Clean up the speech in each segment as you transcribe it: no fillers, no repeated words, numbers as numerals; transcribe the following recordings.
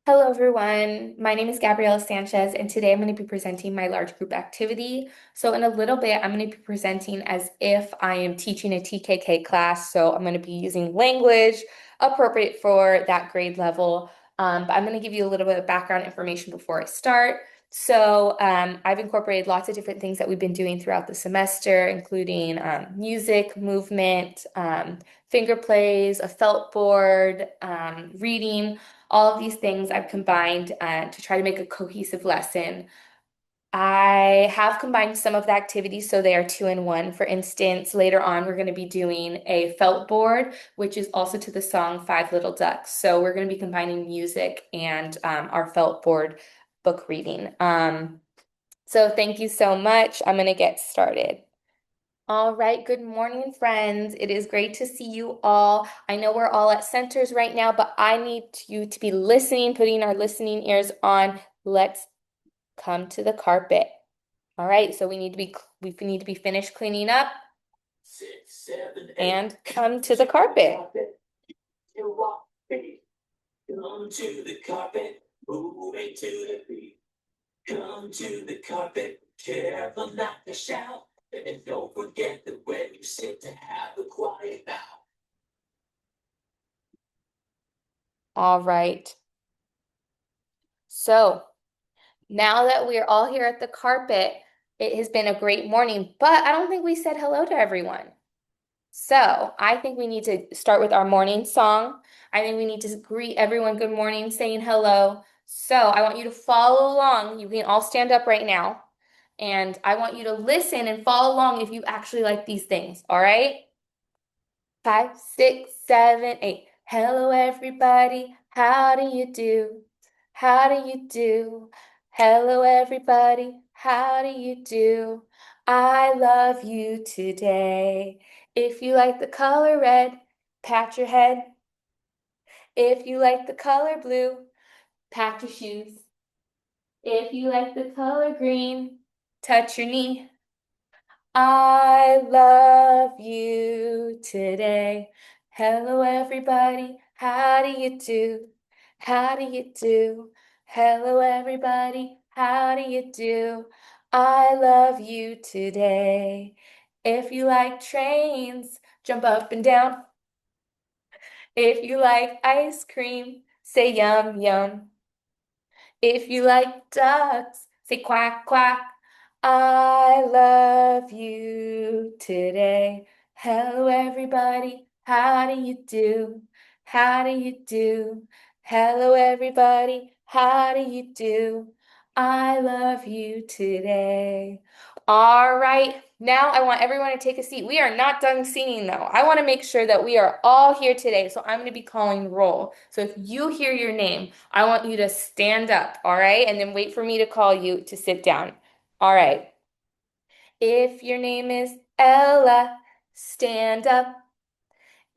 Hello, everyone. My name is Gabriella Sanchez, and today I'm going to be presenting my large group activity. So in a little bit, I'm going to be presenting as if I am teaching a TKK class. So I'm going to be using language appropriate for that grade level. But I'm going to give you a little bit of background information before I start. I've incorporated lots of different things that we've been doing throughout the semester, including music, movement, finger plays, a felt board, reading. All of these things I've combined to try to make a cohesive lesson. I have combined some of the activities so they are two in one. For instance, later on, we're going to be doing a felt board, which is also to the song Five Little Ducks. So we're going to be combining music and our felt board book reading. So thank you so much. I'm going to get started. All right, good morning, friends. It is great to see you all. I know we're all at centers right now, but I need you to be listening, putting our listening ears on. Let's come to the carpet. All right, so we need to be finished cleaning up and come to the carpet. Come to the carpet, moving to the beat. Come to the carpet, careful not to shout. And don't forget that when you sit to have a quiet bow. All right. So now that we're all here at the carpet, it has been a great morning, but I don't think we said hello to everyone. So I think we need to start with our morning song. I think we need to greet everyone good morning, saying hello. So I want you to follow along. You can all stand up right now. And I want you to listen and follow along if you actually like these things. All right? 5, 6, 7, 8. Hello, everybody. How do you do? How do you do? Hello, everybody. How do you do? I love you today. If you like the color red, pat your head. If you like the color blue, pat your shoes. If you like the color green, touch your knee. I love you today. Hello, everybody. How do you do? How do you do? Hello, everybody. How do you do? I love you today. If you like trains, jump up and down. If you like ice cream, say yum, yum. If you like ducks, say quack, quack. I love you today. Hello, everybody. How do you do? How do you do? Hello, everybody. How do you do? I love you today. All right. Now I want everyone to take a seat. We are not done singing though. I want to make sure that we are all here today. So I'm going to be calling roll. So if you hear your name, I want you to stand up, all right? And then wait for me to call you to sit down. All right. If your name is Ella, stand up.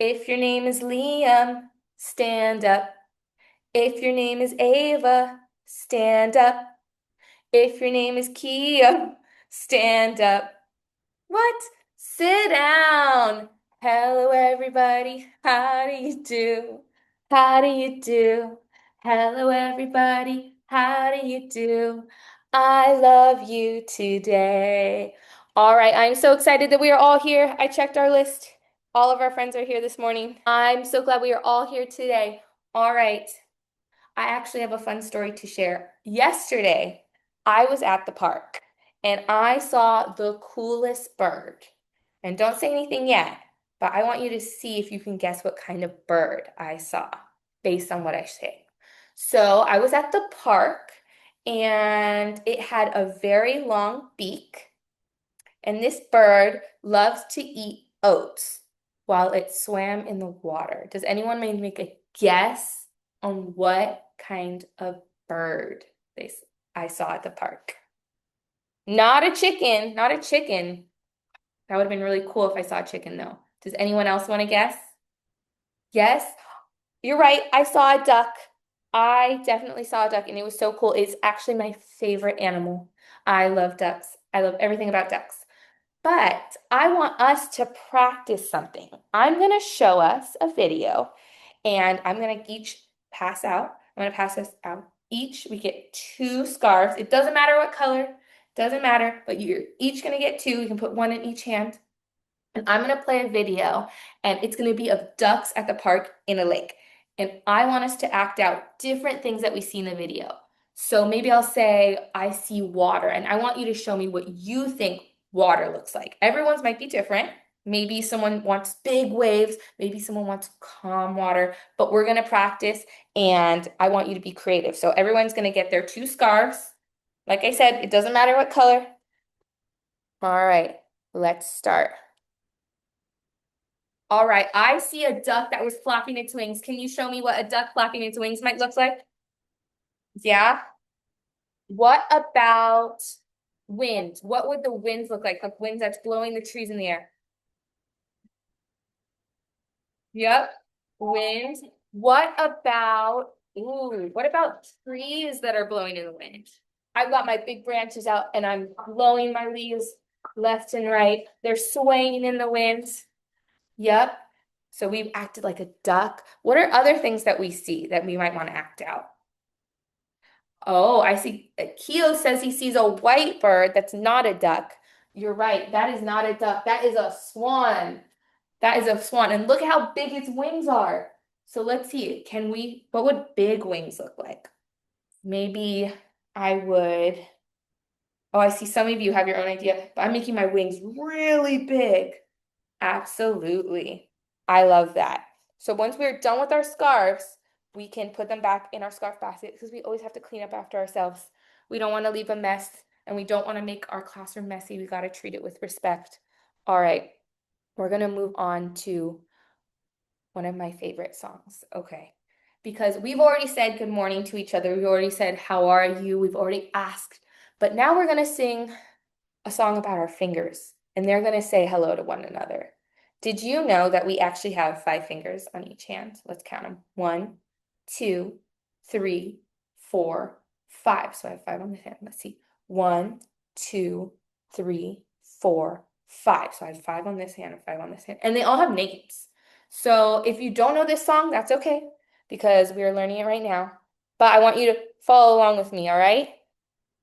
If your name is Liam, stand up. If your name is Ava, stand up. If your name is Kia, stand up. What? Sit down. Hello, everybody. How do you do? How do you do? Hello, everybody. How do you do? I love you today. All right, I'm so excited that we are all here. I checked our list. All of our friends are here this morning. I'm so glad we are all here today. All right. I actually have a fun story to share. Yesterday, I was at the park and I saw the coolest bird. And don't say anything yet, but I want you to see if you can guess what kind of bird I saw based on what I say. So I was at the park and it had a very long beak. And this bird loves to eat oats while it swam in the water. Does anyone maybe make a guess on what kind of bird I saw at the park? Not a chicken, not a chicken. That would have been really cool if I saw a chicken though. Does anyone else want to guess? Yes? You're right. I saw a duck. I definitely saw a duck and it was so cool. It's actually my favorite animal. I love ducks. I love everything about ducks. But I want us to practice something. I'm going to show us a video and I'm going to each pass out I'm going to pass this out. Each, we get 2 scarves. It doesn't matter what color, doesn't matter, but you're each going to get 2. You can put 1 in each hand. And I'm going to play a video, and it's going to be of ducks at the park in a lake. And I want us to act out different things that we see in the video. So maybe I'll say, I see water, and I want you to show me what you think water looks like. Everyone's might be different. Maybe someone wants big waves, maybe someone wants calm water, but we're going to practice, and I want you to be creative. So everyone's going to get their 2 scarves. Like I said, it doesn't matter what color. All right, let's start. All right, I see a duck that was flapping its wings. Can you show me what a duck flapping its wings might look like? Yeah. What about wind? What would the winds look like? The wind that's blowing the trees in the air. Yep. Wind. What about trees that are blowing in the wind? I've got my big branches out and I'm blowing my leaves left and right. They're swaying in the wind. Yep. So we've acted like a duck. What are other things that we see that we might want to act out? Oh, I see. Keo says he sees a white bird that's not a duck. You're right. That is not a duck. That is a swan. That is a swan. And look how big its wings are. So let's see. What would big wings look like? Maybe I would. Oh, I see some of you have your own idea, but I'm making my wings really big. Absolutely. I love that. So once we're done with our scarves, we can put them back in our scarf basket because we always have to clean up after ourselves. We don't want to leave a mess and we don't want to make our classroom messy. We got to treat it with respect. All right, we're going to move on to one of my favorite songs. Okay, because we've already said good morning to each other. We've already said, how are you? We've already asked. But now we're going to sing a song about our fingers and they're going to say hello to one another. Did you know that we actually have 5 fingers on each hand? Let's count them. 1, 2, 3, 4, 5. So I have 5 on this hand. Let's see. 1, 2, 3, 4, 5. So I have 5 on this hand and 5 on this hand. And they all have names. So if you don't know this song, that's okay because we are learning it right now. But I want you to follow along with me, all right?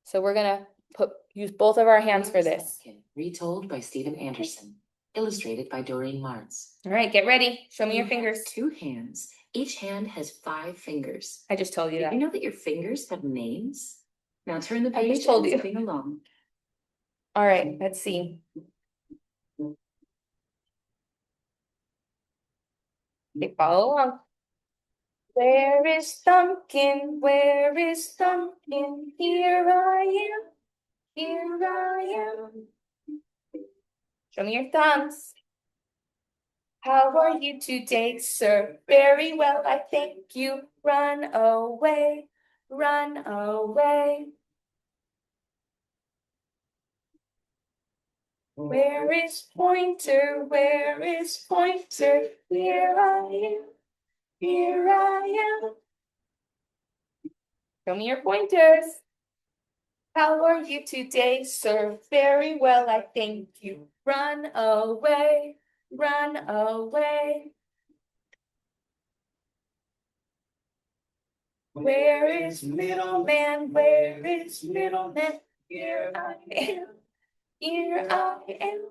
So we're going to use both of our hands for this. Retold by Stephen Anderson. Illustrated by Doreen Martz. All right, get ready. Show me your fingers. 2 hands. Each hand has 5 fingers. I just told you that. Did you know that your fingers have names? Now turn the page I just told you. sing along. All right, let's see. Okay, follow along. Where is Thumbkin? Where is Thumbkin? Here I am. Here I am. Show me your thumbs. How are you today, sir? Very well, I thank you. Run away, run away. Where is Pointer? Where is Pointer? Here I am, here I am. Show me your pointers. How are you today, sir? Very well, I thank you. Run away, run away. Where is Middleman? Where is Middleman? Here I am, here I am.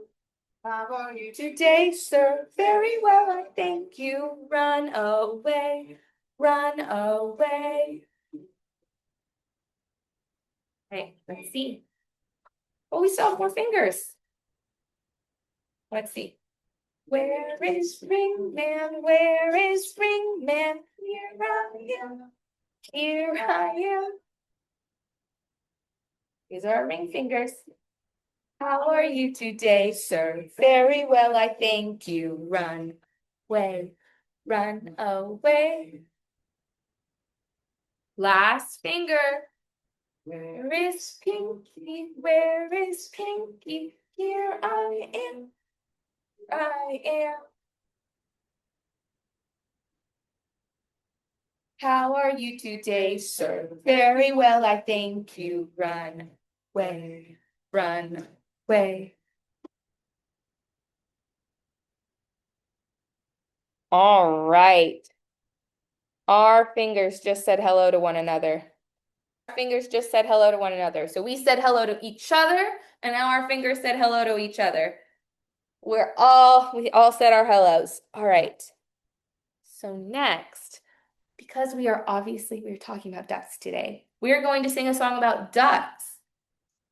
How are you today, sir? Very well, I thank you. Run away, run away. Okay, let's see. Oh, we still have more fingers. Let's see. Where is Ringman? Where is Ringman? Here I am. Here I am. These are our ring fingers. How are you today, sir? Very well, I thank you. Run away, run away. Last finger. Where is Pinky? Where is Pinky? Here I am. I am. How are you today, sir? Very well, I thank you. Run away, run away. All right. Our fingers just said hello to one another. Our fingers just said hello to one another. So we said hello to each other, and now our fingers said hello to each other. We all said our hellos. All right. So next, because we're talking about ducks today, we are going to sing a song about ducks.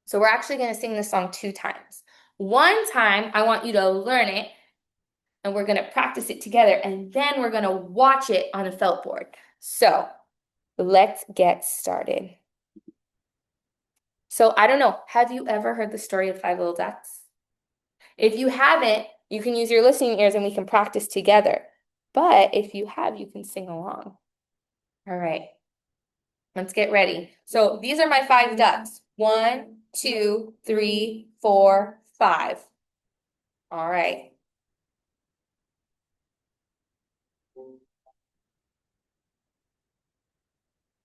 So we're actually going to sing this song 2 times. One time, I want you to learn it, and we're going to practice it together, and then we're going to watch it on a felt board. So let's get started. So I don't know, have you ever heard the story of Five Little Ducks? If you haven't, you can use your listening ears and we can practice together. But if you have, you can sing along. All right, let's get ready. So these are my 5 ducks. 1, 2, 3, 4, 5. All right.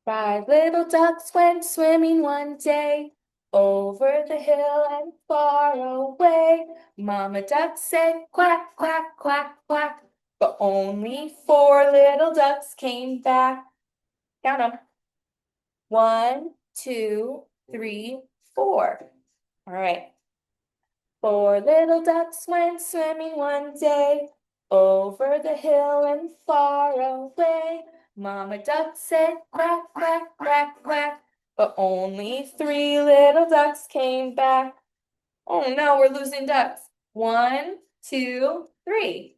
5 little ducks went swimming one day over the hill and far away. Mama duck said quack, quack, quack, quack, but only 4 little ducks came back. Count them. 1, 2, 3, 4. All right. 4 little ducks went swimming one day over the hill and far away. Mama duck said quack, quack, quack, quack, but only 3 little ducks came back. Oh no, we're losing ducks. 1, 2, 3.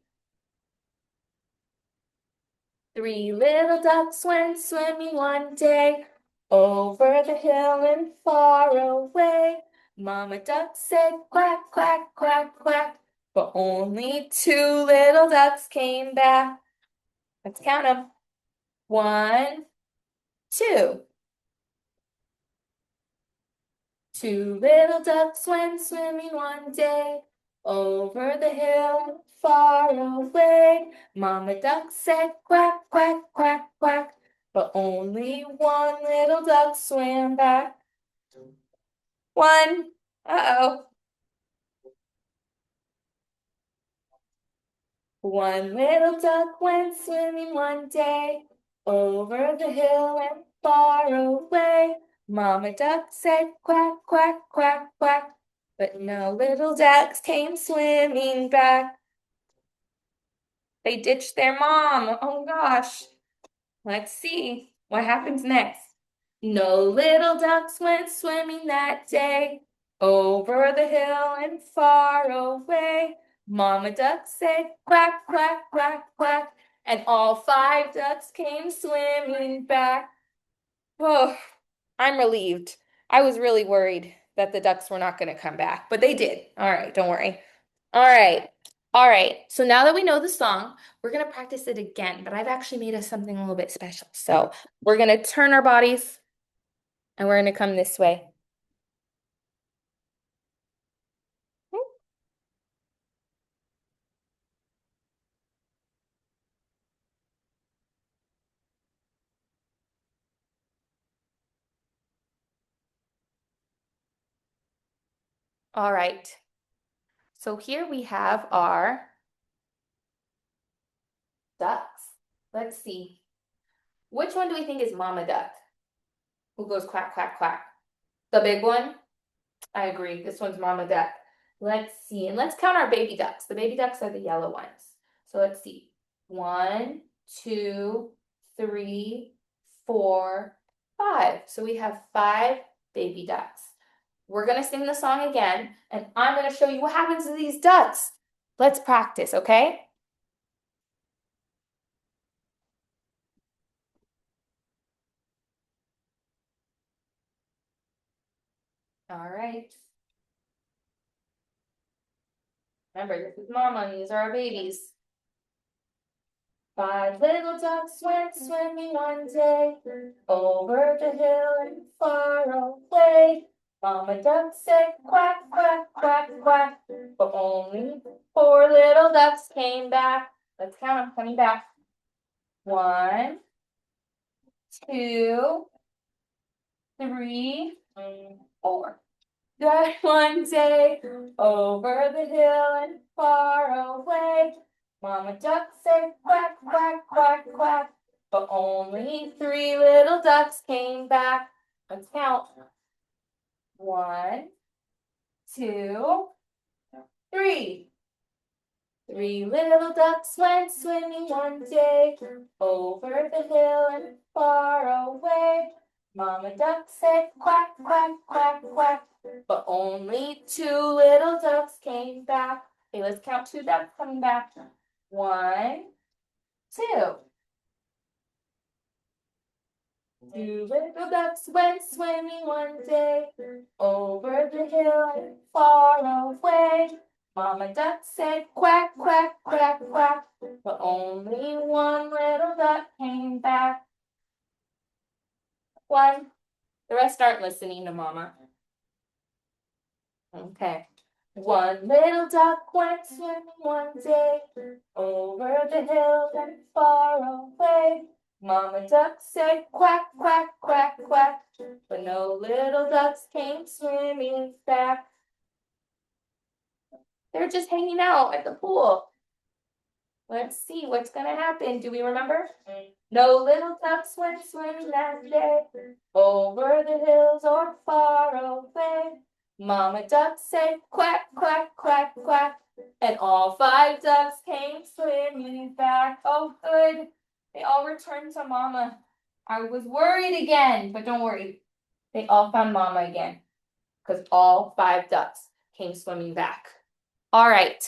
3 little ducks went swimming one day over the hill and far away. Mama duck said quack, quack, quack, quack, but only 2 little ducks came back. Let's count them. 1, 2. 2 little ducks went swimming one day over the hill far away. Mama duck said quack, quack, quack, quack, but only 1 little duck swam back. 1. Uh-oh. 1 little duck went swimming one day over the hill and far away. Mama duck said quack, quack, quack, quack, but no little ducks came swimming back. They ditched their mom. Oh gosh. Let's see what happens next. No little ducks went swimming that day over the hill and far away. Mama duck said quack, quack, quack, quack, and all 5 ducks came swimming back. Oh, I'm relieved. I was really worried that the ducks were not going to come back, but they did. All right, don't worry. All right. All right. So now that we know the song, we're going to practice it again, but I've actually made us something a little bit special. So we're going to turn our bodies and we're going to come this way. All right. So here we have our ducks. Let's see. Which one do we think is Mama Duck? Who goes quack, quack, quack? The big one? I agree. This one's Mama Duck. Let's see. And let's count our baby ducks. The baby ducks are the yellow ones. So let's see. 1, 2, 3, 4, 5. So we have 5 baby ducks. We're going to sing the song again, and I'm going to show you what happens to these ducks. Let's practice, okay? All right. Remember, this is Mama, and these are our babies. 5 little ducks went swimming one day over the hill and far away. Mama duck said quack, quack, quack, quack, but only 4 little ducks came back. Let's count them coming back. 1, 2, 3, 4. That one day over the hill and far away, Mama duck said quack, quack, quack, quack, but only 3 little ducks came back. Let's count. 1, 2, 3. 3 little ducks went swimming one day over the hill and far away. Mama duck said quack, quack, quack, quack, but only 2 little ducks came back. Okay, let's count 2 ducks coming back. 1, 2. 2 little ducks went swimming one day over the hill and far away. Mama duck said quack, quack, quack, quack, but only 1 little duck came back. 1. The rest aren't listening to Mama. Okay. 1 little duck went swimming one day over the hill and far away. Mama duck said quack, quack, quack, quack, but no little ducks came swimming back. They're just hanging out at the pool. Let's see what's gonna happen. Do we remember? No little ducks went swimming that day over the hills or far away. Mama duck said quack, quack, quack, quack, and all 5 ducks came swimming back. Oh, good. They all returned to Mama. I was worried again, but don't worry. They all found Mama again because all 5 ducks came swimming back. All right.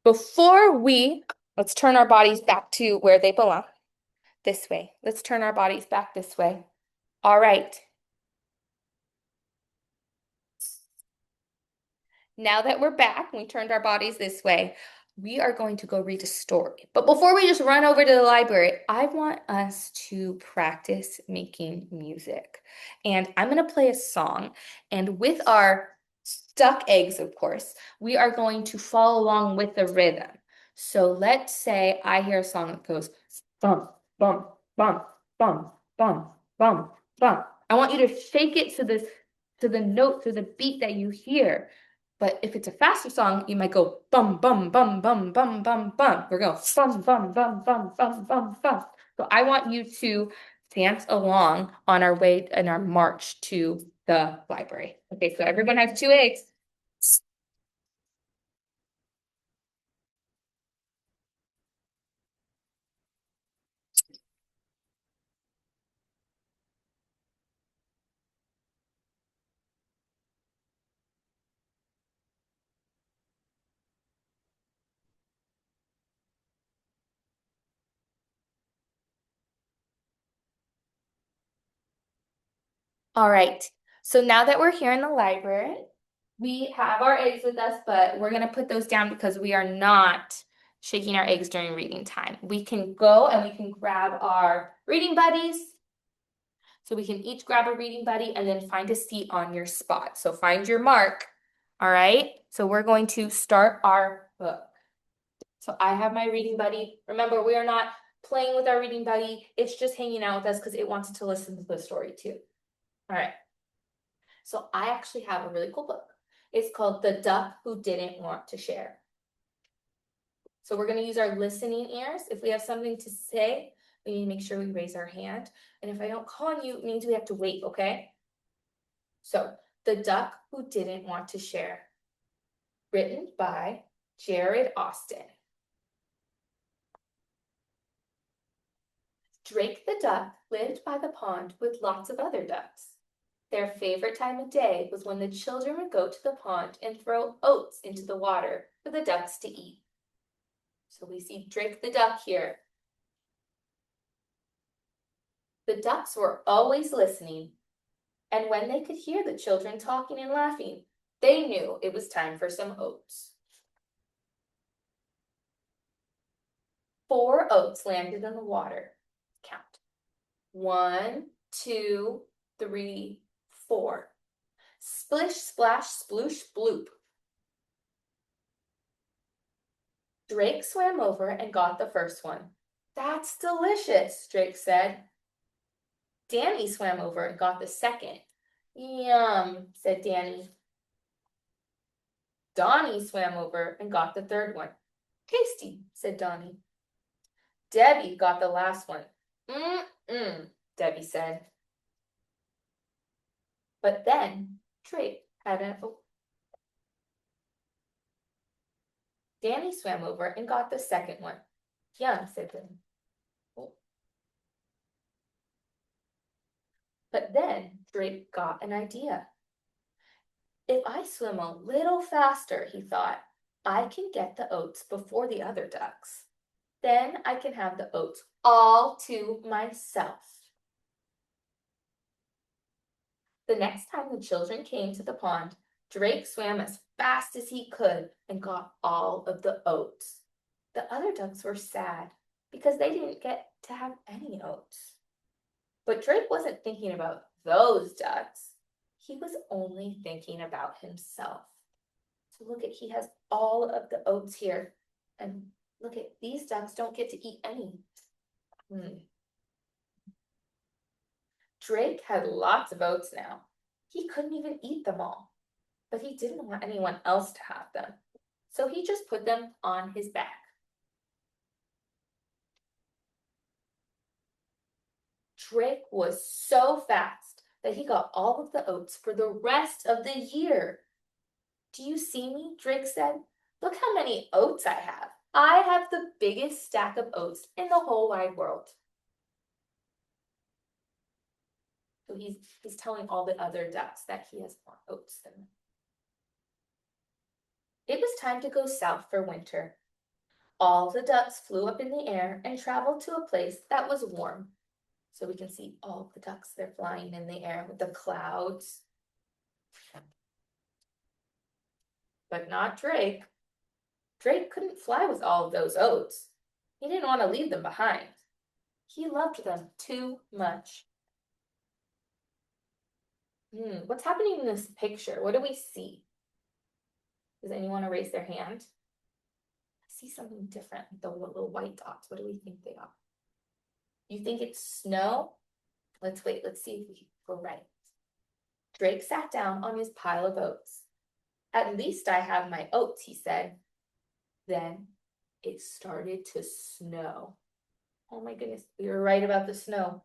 Let's turn our bodies back to where they belong. This way. Let's turn our bodies back this way. All right. Now that we're back, we turned our bodies this way, we are going to go read a story. But before we just run over to the library, I want us to practice making music. And I'm going to play a song. And with our stuck eggs, of course, we are going to follow along with the rhythm. So let's say I hear a song that goes bum, bum, bum, bum, bum, bum, bum. I want you to shake it to the note, to the beat that you hear. But if it's a faster song, you might go bum, bum, bum, bum, bum, bum, bum. We're going bum, bum, bum, bum, bum, bum, bum. So I want you to dance along on our way and our march to the library. Okay, so everyone has 2 eggs. All right, so now that we're here in the library, we have our eggs with us, but we're gonna put those down because we are not shaking our eggs during reading time. We can go and we can grab our reading buddies. So we can each grab a reading buddy and then find a seat on your spot. So find your mark. All right, so we're going to start our book. So I have my reading buddy. Remember, we are not playing with our reading buddy. It's just hanging out with us because it wants to listen to the story too. All right. So I actually have a really cool book. It's called The Duck Who Didn't Want to Share. So we're going to use our listening ears. If we have something to say, we need to make sure we raise our hand. And if I don't call on you, it means we have to wait, okay? So, The Duck Who Didn't Want to Share. Written by Jared Austin. Drake the duck lived by the pond with lots of other ducks. Their favorite time of day was when the children would go to the pond and throw oats into the water for the ducks to eat. So we see Drake the duck here. The ducks were always listening, and when they could hear the children talking and laughing, they knew it was time for some oats. 4 oats landed in the water. Count. 1, 2, 3, 4. Splish, splash, sploosh, bloop. Drake swam over and got the first one. That's delicious, Drake said. Danny swam over and got the second. Yum, said Danny. Donnie swam over and got the third one. Tasty, said Donnie. Debbie got the last one. Debbie said. But then Drake had an Danny swam over and got the second one. Yum, said Danny. But then Drake got an idea. If I swim a little faster, he thought, I can get the oats before the other ducks. Then I can have the oats all to myself. The next time the children came to the pond, Drake swam as fast as he could and got all of the oats. The other ducks were sad because they didn't get to have any oats. But Drake wasn't thinking about those ducks. He was only thinking about himself. So look at, he has all of the oats here. And look at, these ducks don't get to eat any. Drake had lots of oats now. He couldn't even eat them all. But he didn't want anyone else to have them. So he just put them on his back. Drake was so fast that he got all of the oats for the rest of the year. Do you see me? Drake said. Look how many oats I have. I have the biggest stack of oats in the whole wide world. So he's telling all the other ducks that he has more oats than them. It was time to go south for winter. All the ducks flew up in the air and traveled to a place that was warm. So we can see all the ducks, they're flying in the air with the clouds. But not Drake. Drake couldn't fly with all of those oats. He didn't want to leave them behind. He loved them too much. What's happening in this picture? What do we see? Does anyone want to raise their hand? I see something different, the little white dots. What do we think they are? You think it's snow? Let's wait, let's see if we're right. Drake sat down on his pile of oats. At least I have my oats, he said. Then it started to snow. Oh my goodness, we were right about the snow.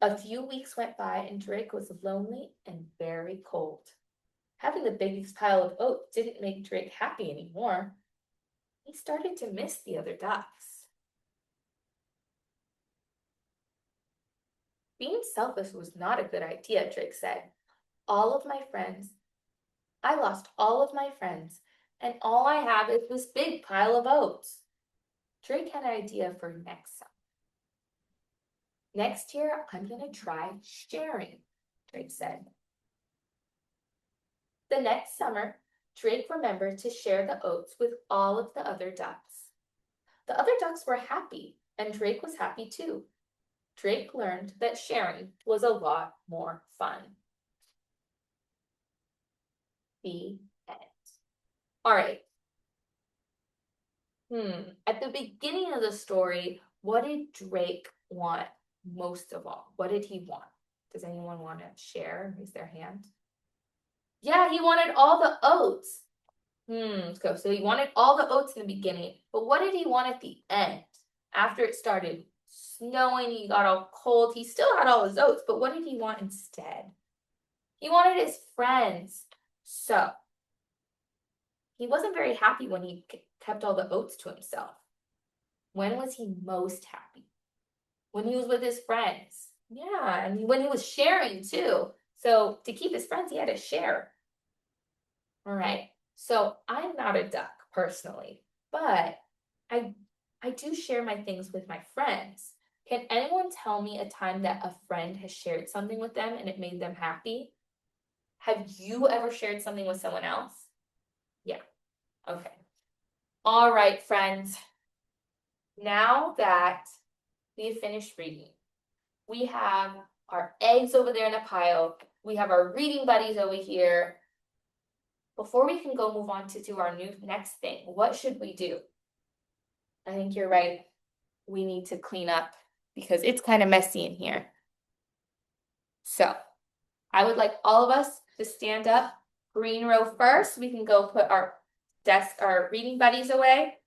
A few weeks went by and Drake was lonely and very cold. Having the biggest pile of oats didn't make Drake happy anymore. He started to miss the other ducks. Being selfish was not a good idea, Drake said. I lost all of my friends, and all I have is this big pile of oats. Drake had an idea for next summer. Next year, I'm going to try sharing, Drake said. The next summer, Drake remembered to share the oats with all of the other ducks. The other ducks were happy, and Drake was happy too. Drake learned that sharing was a lot more fun. The end. All right. At the beginning of the story, what did Drake want most of all? What did he want? Does anyone want to share? Raise their hand. Yeah, he wanted all the oats. So he wanted all the oats in the beginning, but what did he want at the end? After it started snowing, he got all cold. He still had all his oats, but what did he want instead? He wanted his friends. So he wasn't very happy when he kept all the oats to himself. When was he most happy? When he was with his friends. Yeah, and when he was sharing too. So to keep his friends, he had to share. All right, so I'm not a duck personally, but I do share my things with my friends. Can anyone tell me a time that a friend has shared something with them and it made them happy? Have you ever shared something with someone else? Yeah, okay. All right, friends. Now that we have finished reading, we have our eggs over there in a pile. We have our reading buddies over here. Before we can go move on to do our next thing, what should we do? I think you're right. We need to clean up because it's kind of messy in here. So I would like all of us to stand up. Green row first. We can go put our reading buddies away.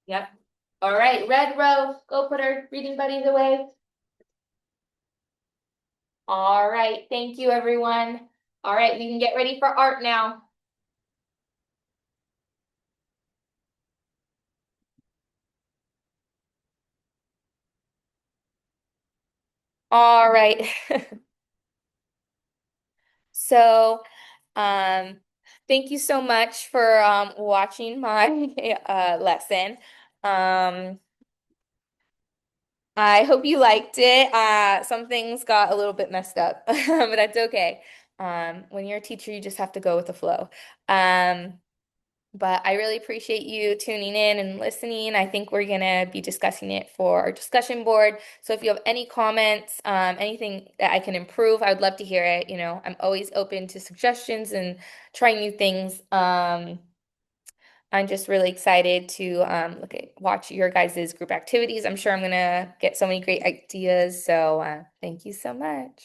Yep. All right, red row, go put our reading buddies away. All right, thank you, everyone. All right, we can get ready for art now. All right. So, um, thank you so much for watching my lesson. Um, I hope you liked it. Some things got a little bit messed up, but that's okay. When you're a teacher, you just have to go with the flow. Um, But I really appreciate you tuning in and listening. I think we're going to be discussing it for our discussion board. So if you have any comments, anything that I can improve, I would love to hear it. I'm always open to suggestions and trying new things. I'm just really excited to watch your guys' group activities. I'm sure I'm going to get so many great ideas. So thank you so much.